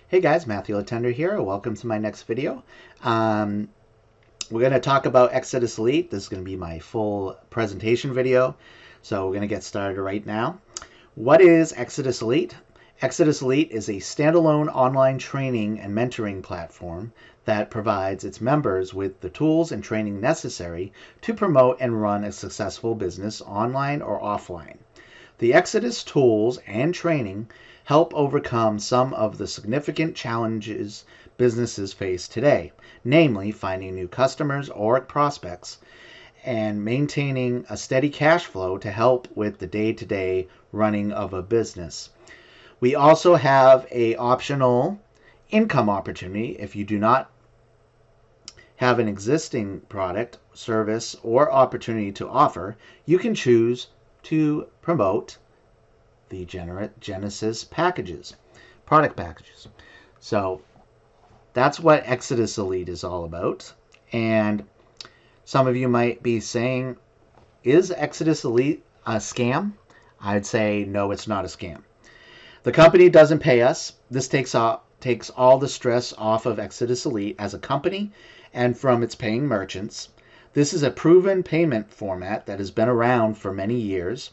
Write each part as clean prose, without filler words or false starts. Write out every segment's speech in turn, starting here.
Hey guys, Matthew Letendre here. Welcome to my next video. We're going to talk about Exitus Elite. This is going to be my full presentation video. So we're going to get started right now. What is Exitus Elite? Exitus Elite is a standalone online training and mentoring platform that provides its members with the tools and training necessary to promote and run a successful business online or offline. The Exitus tools and training help overcome some of the significant challenges businesses face today, namely finding new customers or prospects and maintaining a steady cash flow to help with the day-to-day running of a business. We also have an optional income opportunity. If you do not have an existing product, service, or opportunity to offer, you can choose to promote the Genesis packages, product packages. So that's what Exitus Elite is all about. And some of you might be saying, is Exitus Elite a scam? I'd say no, it's not a scam. The company doesn't pay us. This takes all the stress off of Exitus Elite as a company and from its paying merchants. This is a proven payment format that has been around for many years.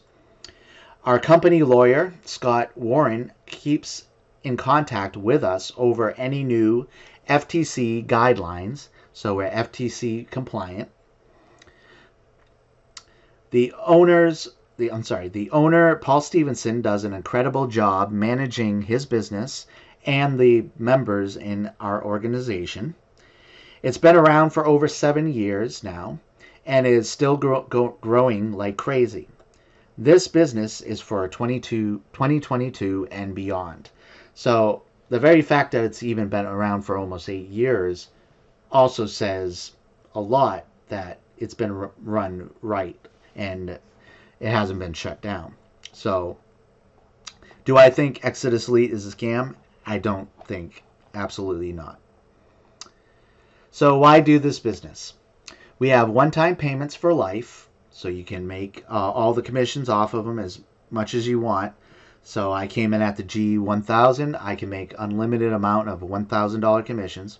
Our company lawyer, Scott Warren, keeps in contact with us over any new FTC guidelines, so we're FTC compliant. The owner, Paul Stevenson, does an incredible job managing his business and the members in our organization. It's been around for over 7 years now and is still growing like crazy. This business is for 2022 and beyond. So the very fact that it's even been around for almost 8 years also says a lot that it's been run right and it hasn't been shut down. So do I think Exitus Elite is a scam? I don't think. Absolutely not. So why do this business? We have one-time payments for life. So you can make all the commissions off of them as much as you want. So I came in at the G1000. I can make unlimited amount of $1,000 commissions.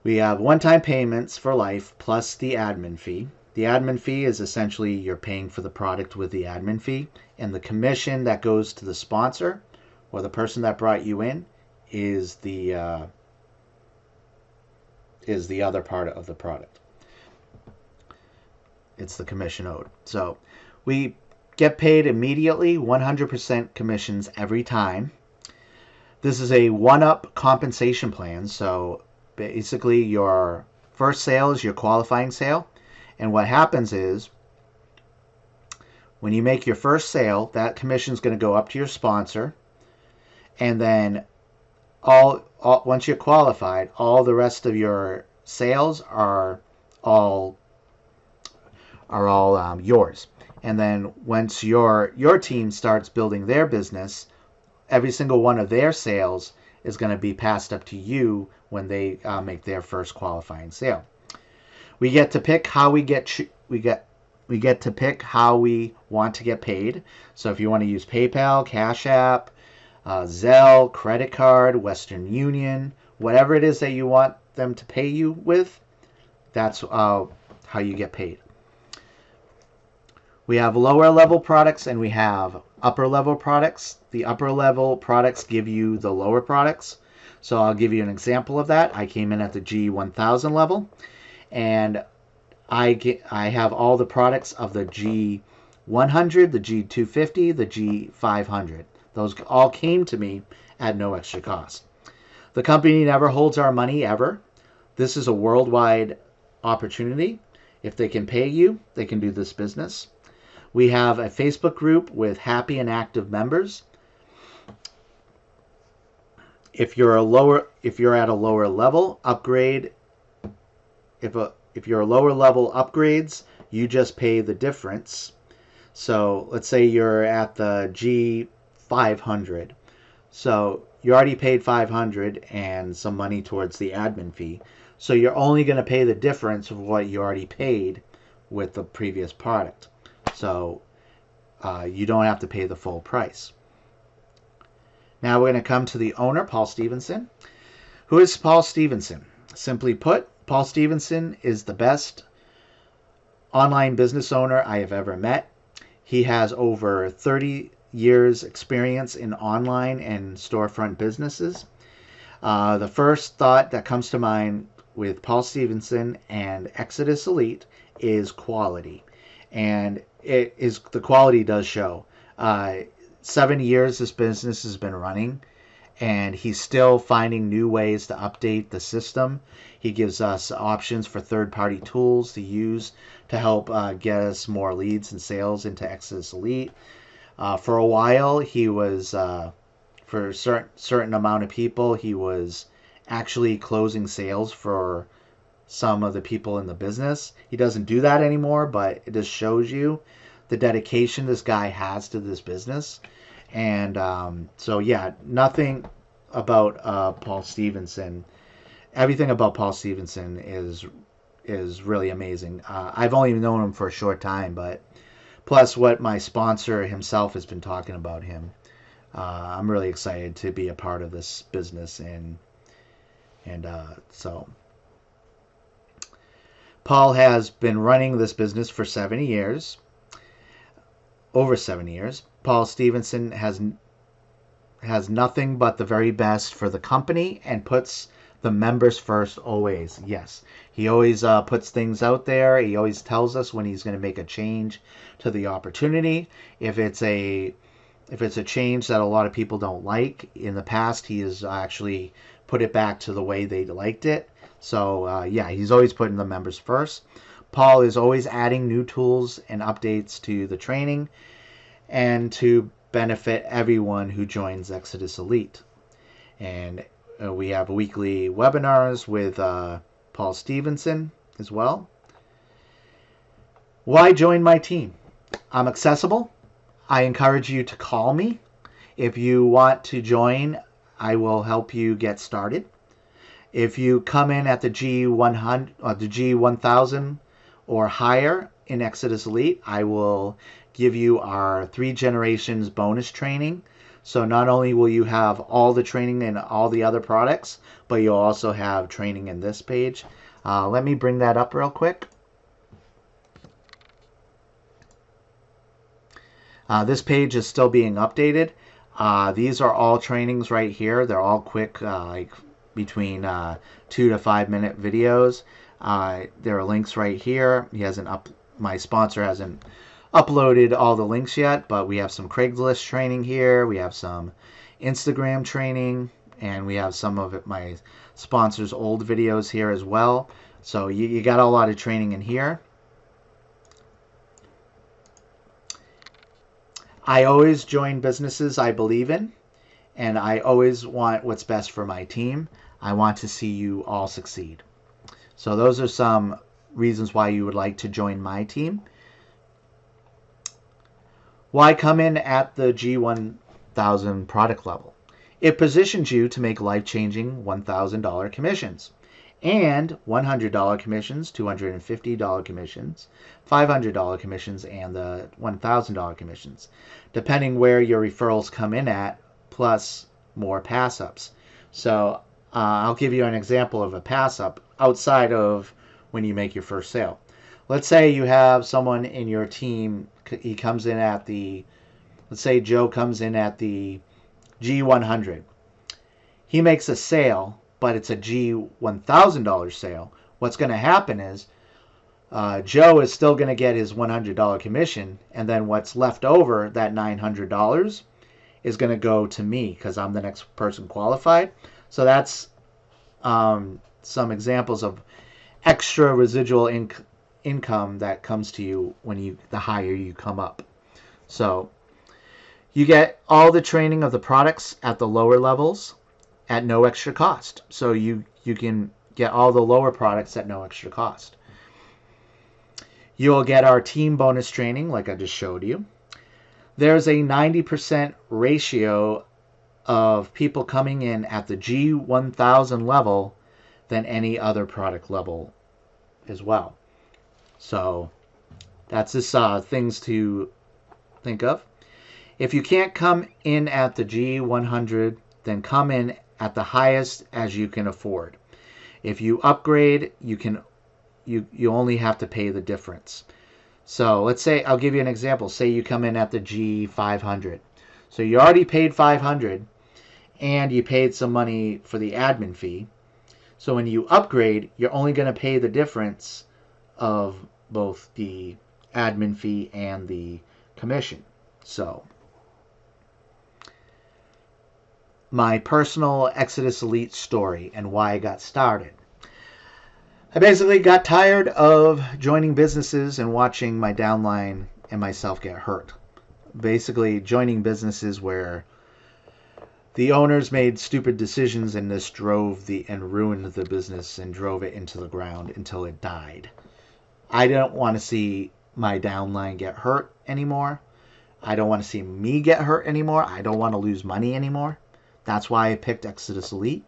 We have one-time payments for life plus the admin fee. The admin fee is essentially you're paying for the product with the admin fee. And the commission that goes to the sponsor or the person that brought you in is the other part of the product. It's the commission owed. So we get paid immediately, 100% commissions every time. This is a one-up compensation plan. So basically your first sale is your qualifying sale. And what happens is when you make your first sale, that commission is going to go up to your sponsor. And then once you're qualified, all the rest of your sales are all yours. And then once your team starts building their business, every single one of their sales is going to be passed up to you when they make their first qualifying sale. We get to pick how we get to pick how we want to get paid. So if you want to use PayPal, Cash App, Zelle, credit card, Western Union, whatever it is that you want them to pay you with, that's how you get paid. We have lower level products and we have upper level products. The upper level products give you the lower products. So I'll give you an example of that. I came in at the G1000 level and I have all the products of the G100, the G250, the G500. Those all came to me at no extra cost. The company never holds our money ever. This is a worldwide opportunity. If they can pay you, they can do this business. We have a Facebook group with happy and active members. If you're at a lower level upgrade, if you're a lower level upgrades, you just pay the difference. So let's say you're at the G500. So you already paid $500 and some money towards the admin fee. So you're only going to pay the difference of what you already paid with the previous product. So you don't have to pay the full price. Now we're going to come to the owner, Paul Stevenson. Who is Paul Stevenson? Simply put, Paul Stevenson is the best online business owner I have ever met. He has over 30 years experience in online and storefront businesses. The first thought that comes to mind with Paul Stevenson and Exitus Elite is quality. And the quality does show. 7 years this business has been running, and he's still finding new ways to update the system. He gives us options for third-party tools to use to help get us more leads and sales into Exitus Elite. For a while, he was, for a certain amount of people, he was actually closing sales for some of the people in the business. He doesn't do that anymore, but it just shows you the dedication this guy has to this business. And so yeah, nothing about Paul Stevenson. Everything about Paul Stevenson is really amazing. I've only known him for a short time, but plus what my sponsor himself has been talking about him, I'm really excited to be a part of this business. And so Paul has been running this business for 7 years, over 7 years. Paul Stevenson has nothing but the very best for the company and puts the members first always. Yes, he always puts things out there. He always tells us when he's going to make a change to the opportunity. If it's a change that a lot of people don't like, in the past he has actually put it back to the way they liked it. So yeah, he's always putting the members first. Paul is always adding new tools and updates to the training and to benefit everyone who joins Exitus Elite. And we have weekly webinars with Paul Stevenson as well. Why join my team? I'm accessible. I encourage you to call me. If you want to join, I will help you get started. If you come in at the G100 or the G1000 or higher in Exitus Elite, I will give you our 3 generations bonus training. So not only will you have all the training in all the other products, but you'll also have training in this page. Let me bring that up real quick. This page is still being updated. These are all trainings right here. They're all quick, like between 2 to 5 minute videos. There are links right here. My sponsor hasn't uploaded all the links yet, but we have some Craigslist training here. We have some Instagram training, and we have some of my sponsor's old videos here as well. So you got a lot of training in here. I always join businesses I believe in, and I always want what's best for my team. I want to see you all succeed. So those are some reasons why you would like to join my team. Why come in at the G1000 product level? It positions you to make life-changing $1,000 commissions and $100 commissions, $250 commissions, $500 commissions, and the $1,000 commissions, depending where your referrals come in at, plus more pass-ups. So I'll give you an example of a pass-up outside of when you make your first sale. Let's say you have someone in your team, he comes in at let's say Joe comes in at the G100. He makes a sale, but it's a G1000 sale. What's going to happen is Joe is still going to get his $100 commission, and then what's left over, that $900, is going to go to me because I'm the next person qualified. So that's some examples of extra residual income that comes to you when the higher you come up. So you get all the training of the products at the lower levels at no extra cost. So you can get all the lower products at no extra cost. You'll get our team bonus training like I just showed you. There's a 90% ratio of people coming in at the G1000 level than any other product level as well. So that's just things to think of. If you can't come in at the G100, then come in at the highest as you can afford. If you upgrade, you only have to pay the difference. So let's say, I'll give you an example. Say you come in at the G500. So you already paid 500 and you paid some money for the admin fee. So when you upgrade, you're only going to pay the difference of both the admin fee and the commission. So my personal Exitus Elite story and why I got started. I basically got tired of joining businesses and watching my downline and myself get hurt. Basically joining businesses where the owners made stupid decisions and this ruined the business and drove it into the ground until it died. I don't want to see my downline get hurt anymore. I don't want to see me get hurt anymore. I don't want to lose money anymore. That's why I picked Exitus Elite,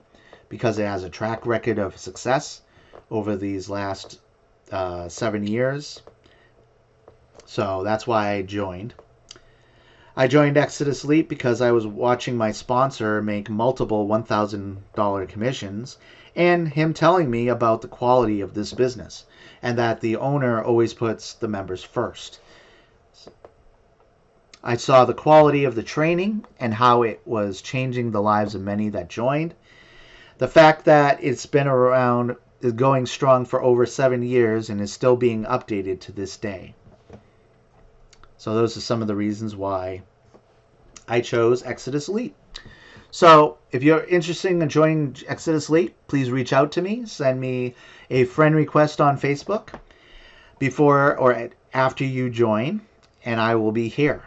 because it has a track record of success over these last 7 years. So that's why I joined. I joined Exitus Elite because I was watching my sponsor make multiple $1,000 commissions and him telling me about the quality of this business and that the owner always puts the members first. I saw the quality of the training and how it was changing the lives of many that joined. The fact that it's been around, is going strong for over 7 years and is still being updated to this day. So those are some of the reasons why I chose Exitus Elite. So if you're interested in joining Exitus Elite, please reach out to me. Send me a friend request on Facebook before or after you join, and I will be here.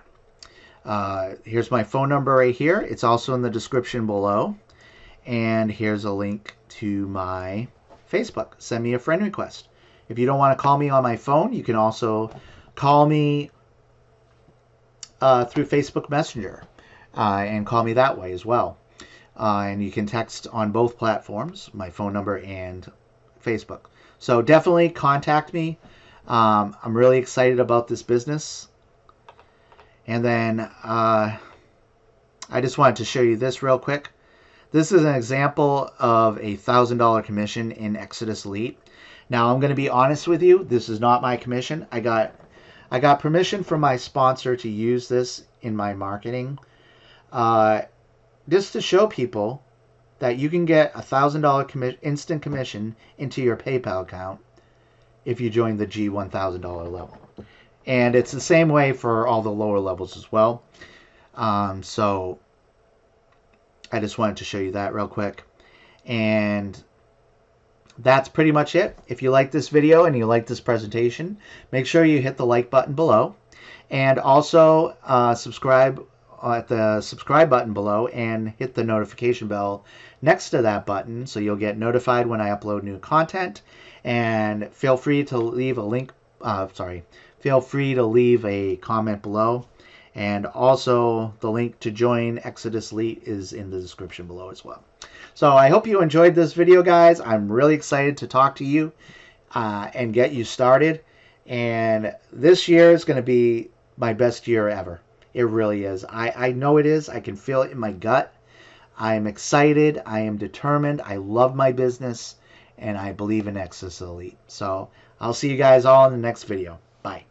Here's my phone number right here. It's also in the description below. And here's a link to my Facebook. Send me a friend request. If you don't want to call me on my phone, you can also call me through Facebook Messenger and call me that way as well. And you can text on both platforms, my phone number and Facebook. So definitely contact me. I'm really excited about this business. And then I just wanted to show you this real quick. This is an example of a $1,000 commission in Exitus Elite. Now I'm going to be honest with you. This is not my commission. I got permission from my sponsor to use this in my marketing, just to show people that you can get $1,000 instant commission into your PayPal account if you join the G1,000 level. And it's the same way for all the lower levels as well. So I just wanted to show you that real quick. And that's pretty much it. If you like this video and you like this presentation, make sure you hit the like button below. And also subscribe at the subscribe button below and hit the notification bell next to that button so you'll get notified when I upload new content. And feel free to leave a link, feel free to leave a comment below. And also the link to join Exitus Elite is in the description below as well. So I hope you enjoyed this video, guys. I'm really excited to talk to you and get you started. And this year is going to be my best year ever. It really is. I know it is. I can feel it in my gut. I am excited. I am determined. I love my business. And I believe in Exitus Elite. So I'll see you guys all in the next video. Bye.